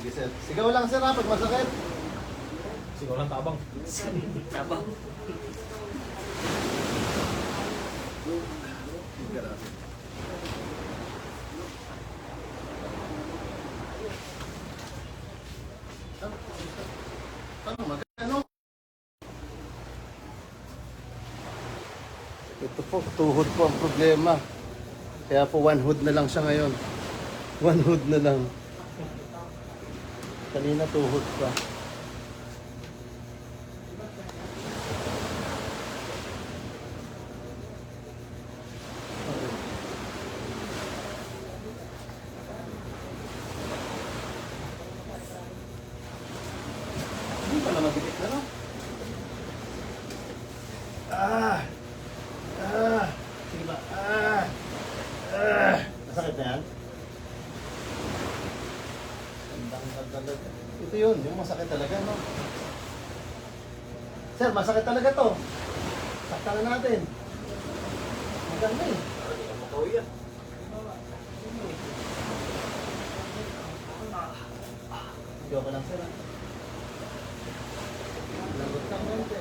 Sige sir. Sigaw lang sir ha, pag masakit. Sigaw lang tabang. Tabang. Ano, magkano? Ito po, tuhod po ang problema. Kaya po one hood na lang siya ngayon. One hood na lang. Kanina tuhod pa. Hindi pa naman dikit na, no? Sige ba? Masakit na yan? Ito yun, yung masakit talaga, no? Sir, masakit talaga to. Saktan na natin. Maganda eh. Makaw yan. Joke lang, sir. Lagot ka konti.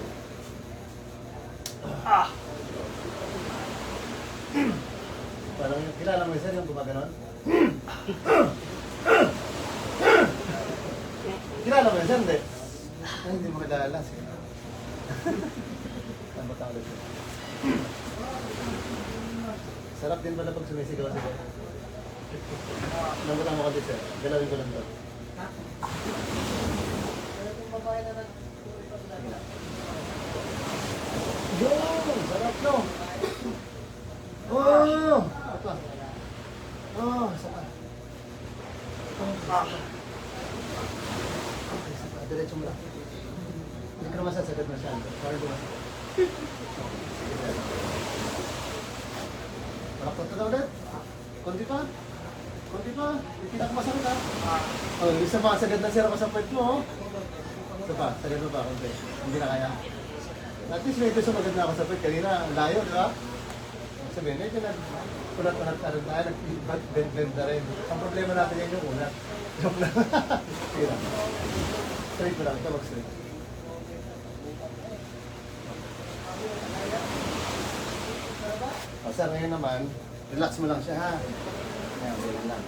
Parang yung kilala mo yun, sir, yung gumaganon? Kilala mo yun, sir, hindi? Ay, hindi mo kilala. Sige. Tambot ang ulit. Sarap din pala pag sumisigaw-sigaw. Lambutan mo kasi, sir. Galawin ko lang ito. Yun! Sarap no! Oh! Apa? Oh, sarap. Okay, sarap. Diretso mo lang. Hindi ka naman sasagad masyado. Parang dumas. Parang punta na ulit. Konti pa. Konti pa. Hindi na kumasakit ha. Oh, isa pa. Sagad na sira ko sa puwet mo. Isa pa. Sagad mo pa. Konti. Hindi na kaya. At least medyo sumagad na ako sa puwet. Kanina, layo, di ba? Sabihin, medyo nag-ulat-ulat na rin tayo. Nag-bend na rin. Ang problema natin yan yung ulat. Joke lang. Sige lang. Straight mo lang. Ito mag-straight. O, sir, ngayon naman, relax mo lang siya, ha? Ayan, ganyan lang.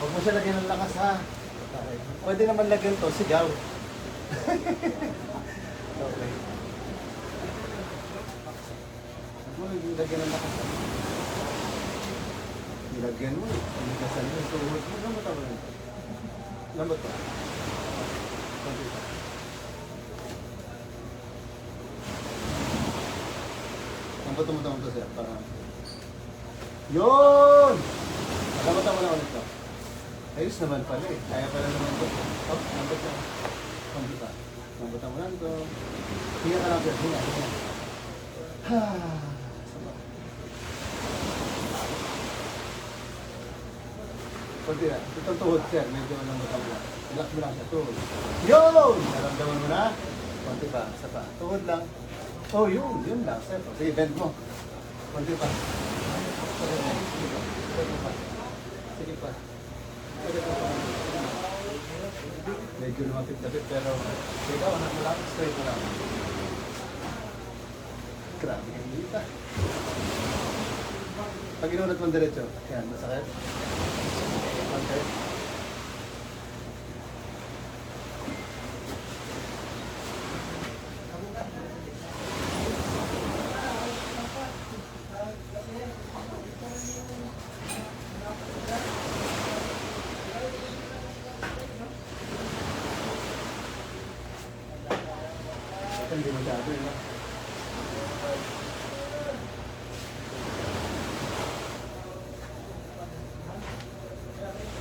Huwag mo siya lagyan ng lakas, ha? Okay. Pwede naman lagyan to, sigaw. Okay. Huwag mo lagyan ng lakas, ha? Ilagyan mo, inigasan mo, tuhod mo, lamot ako lang. Lamot pa. Konti pa. Ang bato-bato mo to, sir, para... Yun! Lamatan mo na ulit to. Ayos naman pala eh. Kaya pala naman to. Oh, lambot na. Konti pa. Lamatan mo lang to. Hinga ka lang, sir. Hinga. Sama. Konti na. Itong tuhod, sir. Medyo lamatan mo lang. Relax mo lang siya. Tuhod. Yun! Naramdaman mo na. Konti pa. Isa pa. Tuhod lang. Oh, yun lang, sir. Sige, bend mo. Konti pa. Sige pa. Sige pa. Medyo lumapit-lapit, pero ikaw, anak mo lang, straight mo lang. Grabe kang dita. Pag inulat mo diretso, yan, masakit. Okay. Hindi masyado yun, no?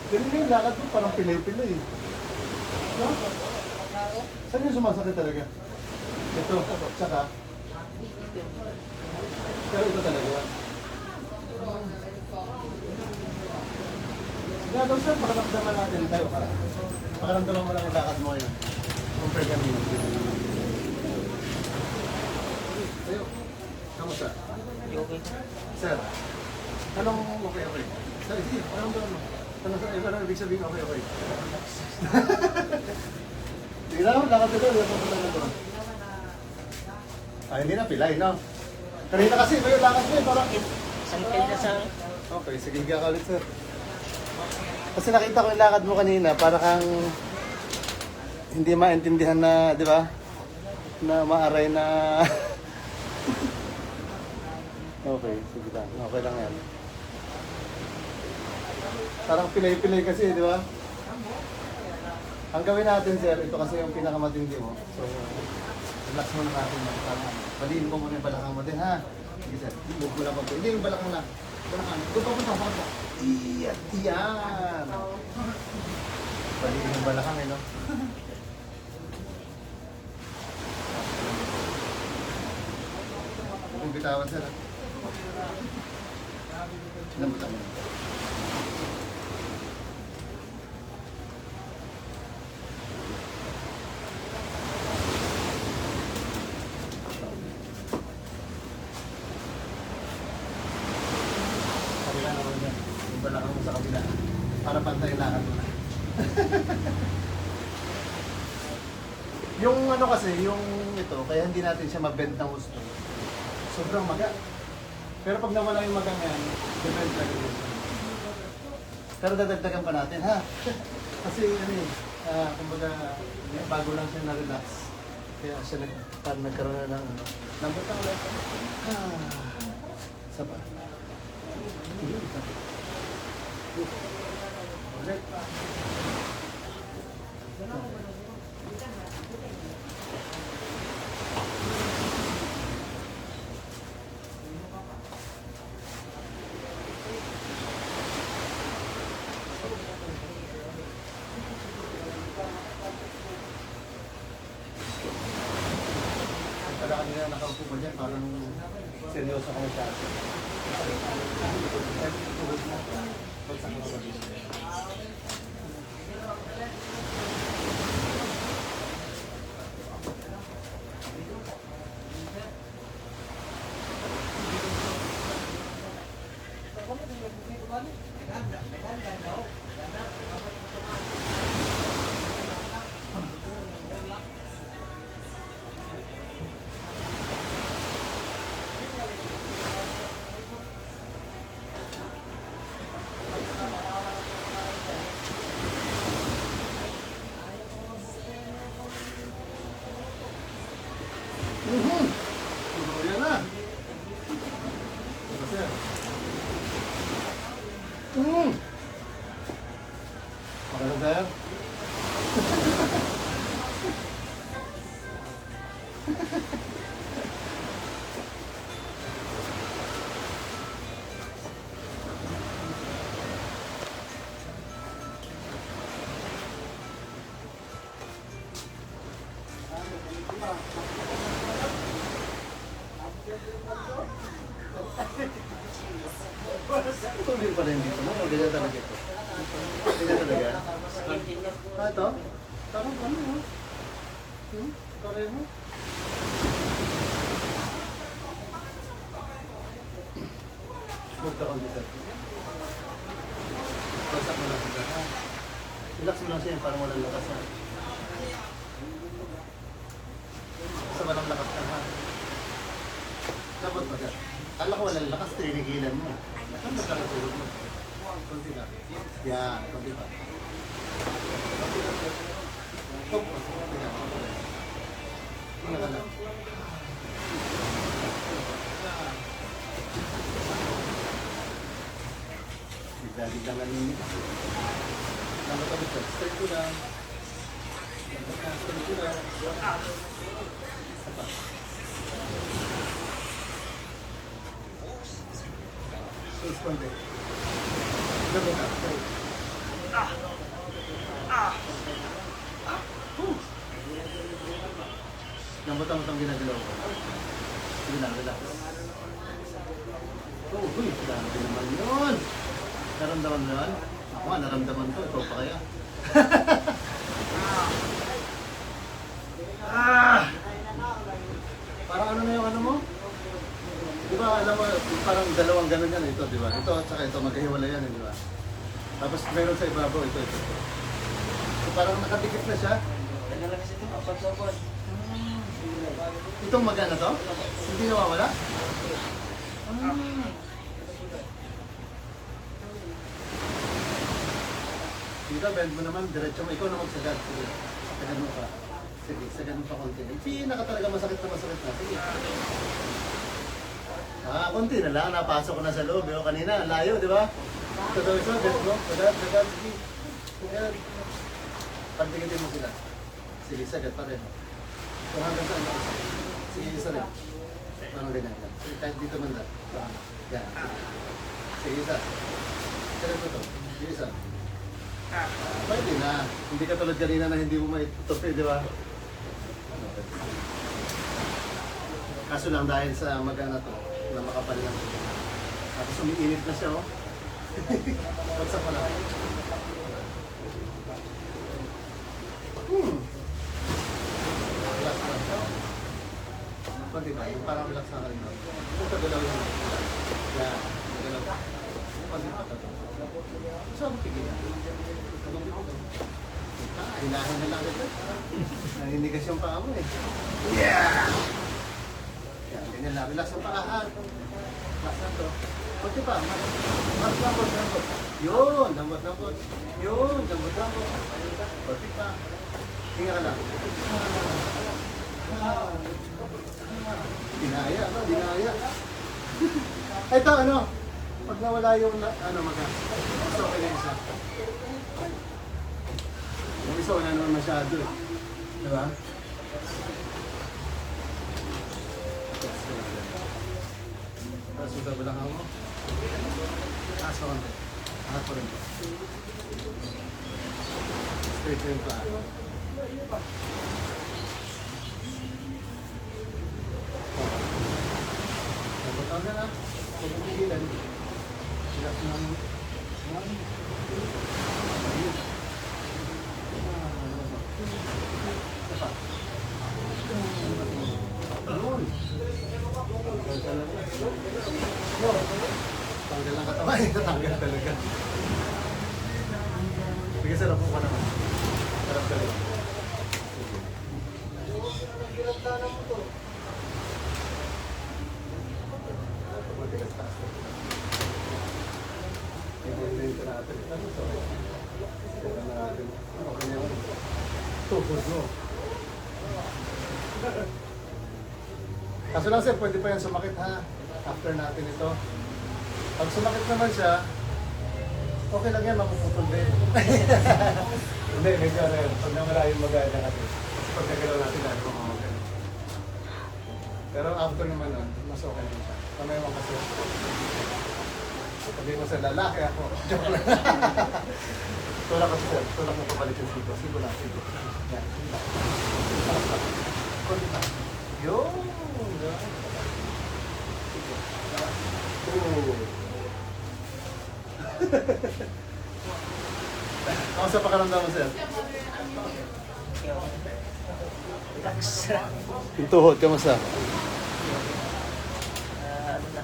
Ganun yung lakad mo, parang pilay-pilay. No? Saan yung sumasakit talaga? Ito, tsaka. Pero ito talaga. Sige daw sir, pakaramdaman natin tayo. Pakaramdaman mo lang yung lakad mo ngayon. Compare kami. Tayo. Kamusta? Okay. Sir, anong okay? Sir, sige, pakaramdaman mo. Ano ibig sabihin? Okay, okay. Sige na, lakad dito. Ay, hindi na pilay, no? Kanina kasi, may lakad mo eh, parang... Sangkay na sa... Okay, sige, higa ka ulit, sir. Kasi nakita ko yung lakad mo kanina, para kang... Hindi maintindihan na, di ba? Na maaray na... Okay, sige lang. Okay lang yan. Parang pilay-pilay kasi, di ba? Ang gawin natin, sir, ito kasi yung pinakamatindi mo. So, relax muna natin. Baliin mo muna yung balakang mo din, ha? Sige, sir. Move mo lang pa. Hindi, yung balakang na. Balakang. Doon pa punta, punta. Iyan, iyan. Baliin yung balakang, eh, no? Huwag bitawan, sir, ha? Lambutan mo. Kabila naman yan. Yung balakang mo sa kabila. Para pantay lakad mo na. Yung ano kasi, yung ito, kaya hindi natin siya mabend ng gusto. Sobrang maga. Pero pag nawala yung magang yan, depende talaga yun. Pero dadagdagan pa natin, ha? Kasi ano eh, kumbaga, bago lang siya na-relax. Kaya siya parang nagkaroon na ng lambot na ulit. Isa pa. Ulit. Kaya kanina nakaupo ko dyan, parang seryoso ka masyado. Yan na. Sir. Okay lang, sir? Tuloy pa rin dito, no? Ganyan talaga ito. Ganyan talaga. Ito? Parang ano, no? Pareho. Huwag ka on dito. Basak mo lang sila. Relax mo lang siya, parang walang lakas, ha? Basta walang lakas ka, ha? Dapat ba ka? Kala ko walang lakas, tinigilan mo. Saan ba talaga tulog mo? Kunti na. Yan, kunti pa. Kunti na. Tok. Kunti na. Kunti na lang. Bigla-big lang naninit. Lambat kami sa straight ko lang. Lambat na, straight ko lang. Isa pa. Face konti. Lambat na, straight. Lambat ang ginagalaw ko. Sige lang, relax. Oh, uy, grabe naman yun. Naramdaman mo yun? Ako nga, naramdaman ko. Ikaw pa kaya? Parang ano na yung ano mo? Di ba, alam mo, parang dalawang ganun yan ito, di ba? Ito at saka ito, magkahiwalay yan, di ba? Tapos meron sa ibabaw, ito. So parang nakadikit na siya. Tagal lang kasi ito, 4 na buwan. Itong magana to? Hindi nawawala? Dito, bend mo naman, diretso mo. Ikaw na magsagad. Sige, sagad mo pa. Sige, sagad mo pa konti. Yung pinaka talaga masakit na. Sige. Konti na lang. Napasok ko na sa loob. Yo. Kanina, ang layo, di ba? Ito daw isa, bend mo. Sagad. Sige. Sagad. Pantigitin mo sila. Sige, sagad pa rin. So hanggang saan ba? Sige, isa rin. Parang ganyan lang. Sige, kahit dito man lang. Yan. Sige, isa. Sagad mo to. Sige, isa. Pwede na. Hindi ka tulad kanina na hindi mo maitutupi, di ba? Kaso lang dahil sa magana to, na makapal lang. Tapos umiinit na siya, oh. What's up pala? Relax lang. Pwede ba? Yung parang relax na rin. Ito galaw yun. Yan. Galaw. Pwede ba ito? Saan mo tigil? Hinahin na lang ito. Naninigas yung paa mo eh. Yeah! Yan, ganyan lang. Relax ang paa. Relax na to. Pwede pa. Lambot. Yun, lambot. Yun, lambot. Pwede pa. Hinga ka lang. Dinaya. Ito, ano? Pag nawala yung, so okay na isa. Yung isa wala naman masyado eh. Diba? Tapos yung kabilang ako. Taas ko konti. Angat ko rin. Straight rin pa. Napataw na na. Huwag mong tigilan. Silap ng... Tanggal lang katawa eh. Tanggal talaga. Sige, sarap mo ka naman. Sarap talaga. Tuhod mo. Kaso lang sir, pwede pa yan sumakit ha. After natin ito. Pag sumakit naman siya, okay lang yan, mapuputol din. Hindi, medyo ano yun. Pag nawala yung magana natin. Kasi pag nagalaw natin, lalo mamamagal. Pero after naman nun, mas okay din siya. Kamay mo kasi. Sabi mo sa lalaki ako. Joke lang. Tulak ko sir. Tulak mo papalit yung siko. Siko lang. Yan. Kunti pa. Yun. Kamusta pakaramdam mo, sir? Relax. Yung tuhod, kamusta? Ano na,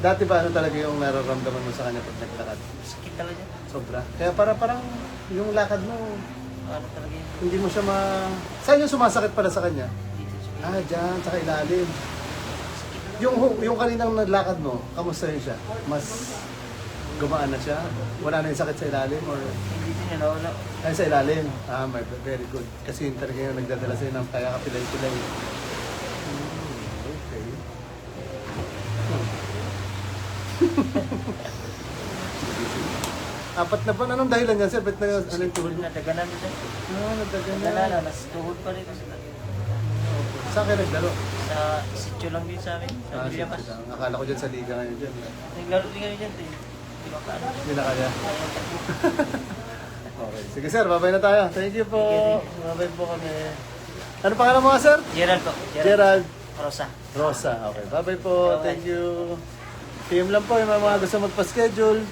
Dati ba ano talaga yung nararamdaman mo sa kanya pag naglakad? sakit talaga. Sobra. Kaya parang yung lakad mo, Ano talaga yun? hindi mo siya Saan yung sumasakit pala sa kanya? Dito siya. Dyan, sa ilalim. Yung kaninang naglakad mo, kamusta yun siya? Mas gumaan na siya? Wala na yung sakit sa ilalim? Or Hindi din yun, nawala. ay sa ilalim? Very good. Kasi yun talaga yung nagdadala sa'yo ng kaya kapilay-pilay. Okay. Apat na ba? Anong dahilan yan, sir? Ba't na anong tuhod mo? Nadaganan mo siya. Nagdagan Nadaganan na. na, nas tuhod pa rin. Saan kayo naglaro? Sa sityo lang din sa amin. Sa Sige Villapas. lang. Akala ko dyan sa liga ngayon dyan. Naglaro din kami dyan. Di ba paano? Hindi na kaya. Okay. Sige sir, babay na tayo. Thank you po. Babay po kami. Ano pangalan mo nga, sir? Gerald po. Gerald Rosa. Rosa. Okay. Babay po. Thank you. PM lang po yung mga gusto magpa-schedule.